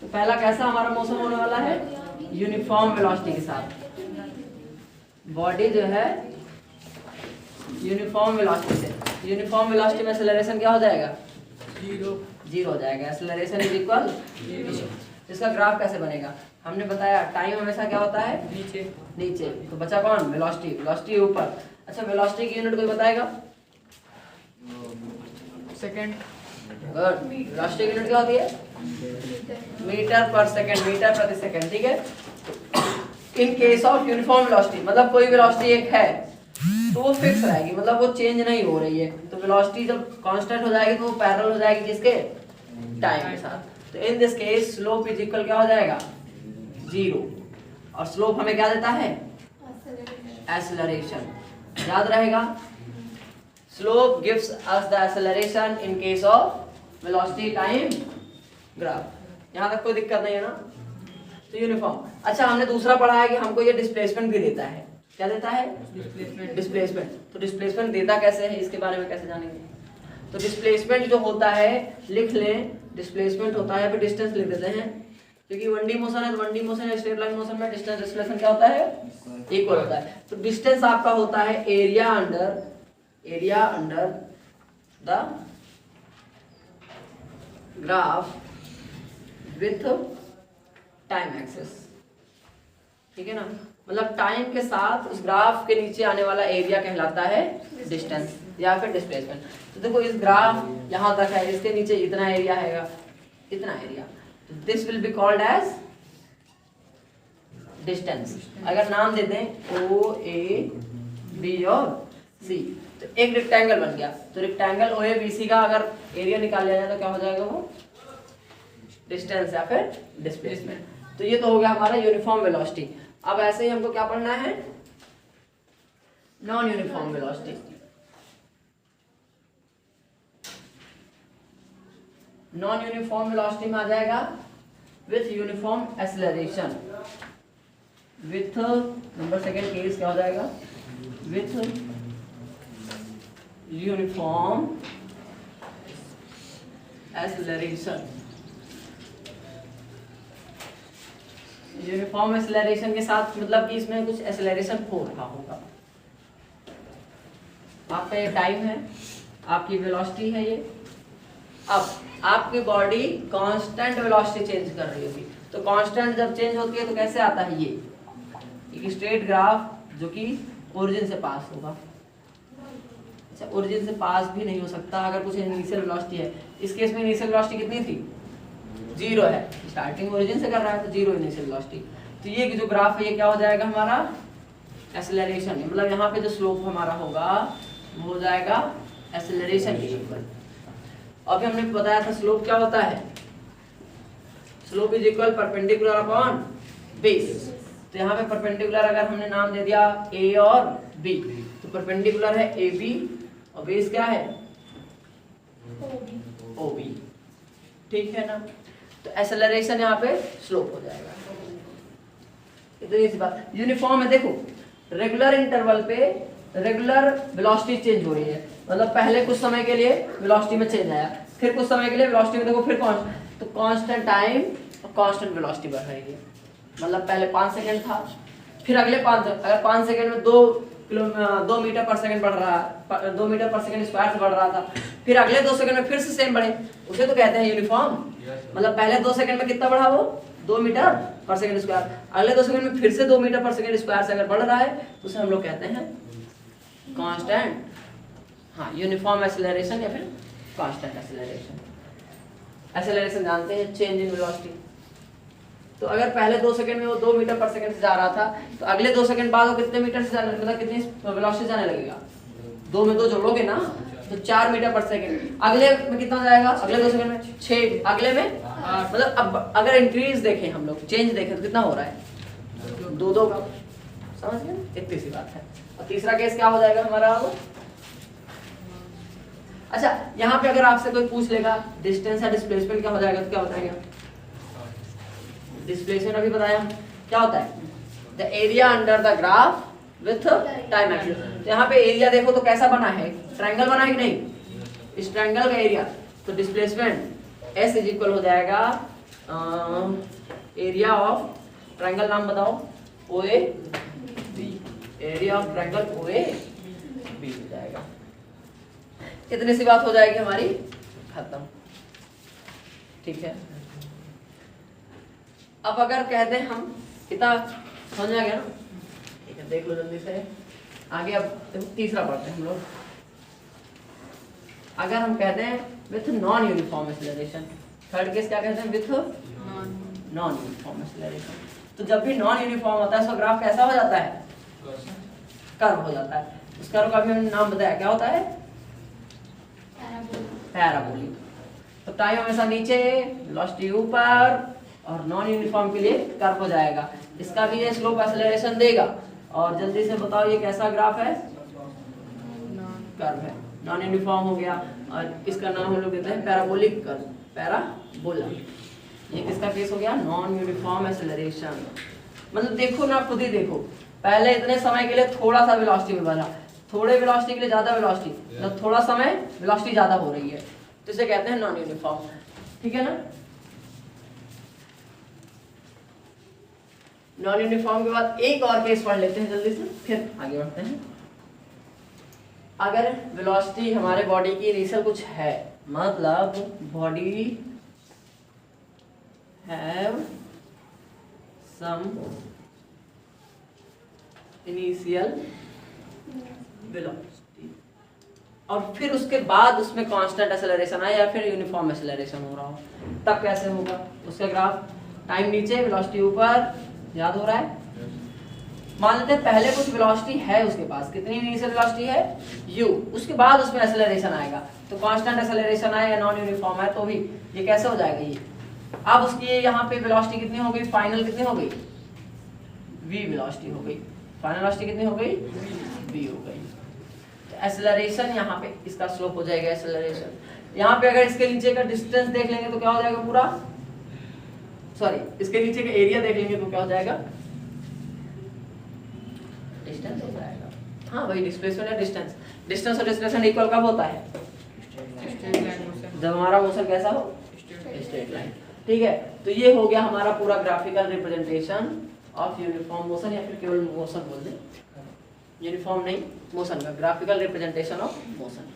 तो पहला कैसा हमारा मोशन होने वाला है, यूनिफॉर्म वेलोसिटी के साथ। बॉडी जो है यूनिफॉर्म वेलोसिटी से, यूनिफॉर्म वेलोसिटी में एक्सेलरेशन क्या हो जाएगा, जीरो हो जाएगा। एक्सेलरेशन इज इक्वल, इसका ग्राफ कैसे बनेगा, हमने बताया टाइम हमेशा क्या होता है, नीचे। तो बचा कौन, वेलोसिटी, वेलोसिटी ऊपर। अच्छा वेलोसिटी की यूनिट कोई बताएगा, सेकंड। गुड। वेलोसिटी की यूनिट क्या होती है, मीटर पर सेकंड, मीटर प्रति सेकंड, ठीक है। In case of uniform velocity, मतलब कोई वेलोसिटी एक है तो वो फिक्स रहेगी, मतलब वो चेंज नहीं हो रही है। तो वेलोसिटी जब कांस्टेंट हो जाएगी तो वो पैरेलल हो जाएगी किसके, टाइम के साथ। तो in this case slope is equal क्या हो जाएगा, जीरो। और स्लोप हमें क्या देता है, एक्सेलरेशन, याद रहेगा। Slope gives us the acceleration in case of velocity time graph. यहां तक कोई दिक्कत नहीं है ना। तो यूनिफॉर्म। अच्छा हमने दूसरा पढ़ा है कि हमको ये डिस्प्लेसमेंट भी देता है, क्या देता है, डिस्प्लेसमेंट। तो डिस्प्लेसमेंट देता कैसे है, इसके बारे में कैसे जानेंगे। तो डिस्प्लेसमेंट जो होता है, लिख लें, डिस्प्लेसमेंट होता है, अभी डिस्टेंस लिख देते हैं, क्योंकि 1D मोशन है तो 1D मोशन या स्ट्रेट लाइन मोशन में डिस्टेंस डिस्प्लेसमेंट क्या होता है, इक्वल होता है। तो डिस्टेंस आपका होता है area under the graph with time axis, ठीक है ना। मतलब टाइम के साथ उस ग्राफ के नीचे आने वाला एरिया कहलाता है डिस्टेंस या फिर डिस्प्लेसमेंट। तो देखो इस ग्राफ यहाँ तक है, इसके नीचे इतना एरिया है, इतना एरिया, तो this will be called as distance. अगर नाम दे दें ओ ए बी और सी, तो एक रेक्टेंगल बन गया। तो rectangle O A B C का अगर एरिया निकाल लिया जाए तो क्या हो जाएगा, वो डिस्टेंस या फिर डिस्प्लेसमेंट। तो ये तो हो गया हमारा यूनिफॉर्म वेलोसिटी। अब ऐसे ही हमको क्या पढ़ना है, non uniform velocity. Non uniform velocity में आ जाएगा with uniform acceleration, with number second case क्या हो जाएगा, with uniform acceleration. Uniform acceleration के साथ मतलब कि इसमें कुछ एक्सेलरेशन हो रहा होगा। आपका ये टाइम है, आपकी वेलोसिटी है ये। अब आपकी बॉडी कांस्टेंट वेलोसिटी चेंज कर रही होगी। तो कांस्टेंट जब चेंज होती है तो कैसे आता है, ये एक स्ट्रेट ग्राफ जो कि ओरिजिन से पास होगा। अच्छा ओरिजिन से पास भी नहीं हो सकता अगर कुछ इनिशियल वेलोसिटी है। इस केस में इनिशियल वेलोसिटी कितनी थी, जीरो है, स्टार्टिंग ओरिजिन से कर रहा है तो जीरो इनिशियल वेलोसिटी। तो ये जो ग्राफ है ये क्या हो जाएगा हमारा, एक्सेलरेशन। मतलब यहाँ पे जो स्लोप हमारा होगा वो हो जाएगा एक्सेलरेशन के इक्वल। अभी हमने बताया था स्लोप क्या होता है, slope is equal perpendicular upon base. तो यहाँ पे परपेंडिकुलर अगर हमने नाम दे दिया ए और बी, तो परपेंडिकुलर है ए बी और बेस क्या है, ओ बी, ठीक है ना। तो एक्सेलरेशन यहाँ पे स्लोप हो जाएगा। इतनी सी बात। यूनिफॉर्म है, देखो रेगुलर इंटरवल पे रेगुलर वेलोसिटी चेंज हो रही है। मतलब पहले कुछ समय के लिए वेलोसिटी में चेंज आया, फिर कुछ समय के लिए वेलोसिटी में देखो फिर तो कांस्टेंट टाइम और कांस्टेंट वेलोसिटी बढ़ रही है। मतलब पहले 5 सेकंड था, फिर अगले 5, अगर 5 सेकंड में 2 मीटर पर सेकंड बढ़ रहा है, 2 मीटर पर सेकंड स्क्वायर से बढ़ रहा था, फिर अगले 2 सेकंड में फिर से सेम बढ़े, उसे तो कहते हैं यूनिफॉर्म। मतलब पहले 2 सेकंड में कितना बढ़ा, वो 2 मीटर पर सेकंड स्क्वायर, अगले 2 सेकंड में फिर से 2 मीटर पर सेकंड स्क्वायर से अगर बढ़ रहा है तो उसे हम लोग कहते हैं कांस्टेंट, हाँ यूनिफॉर्म एक्सेलरेशन या फिर कांस्टेंट एक्सेलरेशन। एक्सेलरेशन जानते हैं, चेंज इन वेलोसिटी। तो अगर पहले 2 सेकंड में वो 2 मीटर पर सेकंड से जा रहा था, तो अगले 2 सेकंड बाद वो कितने मीटर से जाने, मतलब कितनी वेलोसिटी जाने लगेगा, 2 में 2 जोड़ोगे ना तो 4 मीटर पर सेकंड। अगले में कितना जाएगा, अगले 2 सेकंड में 6, अगले में मतलब अब अगर इंक्रीज देखें हम लोग, चेंज देखें तो कितना हो रहा है, 2 का, समझ गए, इतनी सी बात है। और तीसरा केस क्या हो जाएगा हमारा अब। अच्छा यहाँ पे अगर आपसे कोई पूछ लेगा डिस्टेंस या डिस्प्लेसमेंट क्या हो जाएगा, तो क्या बताएगा, डिस्प्लेसमेंट अभी बताया क्या होता है, the area under the graph with time axis. तो यहाँ पे एरिया देखो तो कैसा बना है, ट्रायंगल बना है कि नहीं, इस ट्रायंगल का एरिया। तो डिस्प्लेसमेंट S इज इक्वल हो जाएगा एरिया ऑफ ट्रायंगल नाम बताओ, O A B, area of triangle O A B हो जाएगा। इतनी सी बात हो जाएगी हमारी खत्म, ठीक है। अब अगर कह दें हम, इतना समझ आ गया ना, ठीक है, देख लो जल्दी से आगे। अब तीसरा पढ़ते हैं हम लोग। अगर हम कहते हैं with non uniform acceleration, third case क्या कहते हैं, विथ नॉन यूनिफॉर्म एक्सेलरेशन। तो जब भी नॉन यूनिफॉर्म होता है उसका ग्राफ कैसा हो जाता है, कर्व हो जाता है। उस कर्व का भी हमने नाम बताया, क्या होता है, पैराबोलिक। तो टाइम हमेशा नीचे, वेलोसिटी ऊपर, और नॉन यूनिफॉर्म के लिए कर्व हो जाएगा। इसका भी ये स्लोप एक्सेलरेशन देगा। और जल्दी से बताओ ये कैसा ग्राफ है, कर्व है, नॉन यूनिफॉर्म हो गया। और इसका नाम हम लोग देते हैं पैराबोलिक कर्व, पैराबोला। ये किसका केस हो गया, नॉन यूनिफॉर्म एक्सेलरेशन। मतलब देखो ना, खुद ही देखो, पहले इतने समय के लिए थोड़ा सा वेलोसिटी में बढ़ा, थोड़े वेलोसिटी के लिए ज्यादा वेलोसिटी, मतलब थोड़ा समय वेलोसिटी ज्यादा हो रही है, तो इसे कहते हैं नॉन यूनिफॉर्म, ठीक है ना। नॉन यूनिफॉर्म के बाद एक और केस पढ़ लेते हैं जल्दी से, फिर आगे बढ़ते हैं। अगर वेलोसिटी हमारे बॉडी की इनिशियल कुछ है, मतलब body have some initial velocity, और फिर उसके बाद उसमें कांस्टेंट एक्सेलरेशन आए या फिर यूनिफॉर्म एक्सेलरेशन हो रहा हो, तब कैसे होगा उसका ग्राफ, टाइम नीचे वेलोसिटी ऊपर, याद हो रहा है। मान लेते हैं पहले कुछ वेलोसिटी है उसके पास, कितनी इनिशियल वेलोसिटी है, u, उसके बाद उसमें एक्सेलरेशन आएगा, तो कांस्टेंट एक्सेलरेशन आए या नॉन यूनिफॉर्म है तो भी ये कैसे हो जाएगा ये। अब उसकी यहाँ पे वेलोसिटी कितनी हो गई, फाइनल कितनी हो गई, v वेलोसिटी हो गई, फाइनल वेलोसिटी कितनी हो गई, v हो गई। तो एक्सेलरेशन यहाँ पे इसका स्लोप हो जाएगा एक्सेलरेशन। यहाँ पे अगर इसके नीचे का डिस्टेंस देख लेंगे तो क्या हो जाएगा पूरा, सॉरी इसके नीचे का एरिया देख लेंगे तो क्या हो जाएगा, डिस्टेंस हो जाएगा। हाँ भाई, डिस्प्लेसमेंट या डिस्टेंस, डिस्टेंस और डिस्प्लेसमेंट इक्वल कब होता है, जब हमारा मोशन कैसा हो, स्ट्रेट लाइन, ठीक है। तो ये हो गया हमारा पूरा graphical representation of uniform motion, या फिर केवल मोशन बोल दें, यूनिफॉर्म नहीं, मोशन का ग्राफिकल रिप्रेजेंटेशन ऑफ मोशन।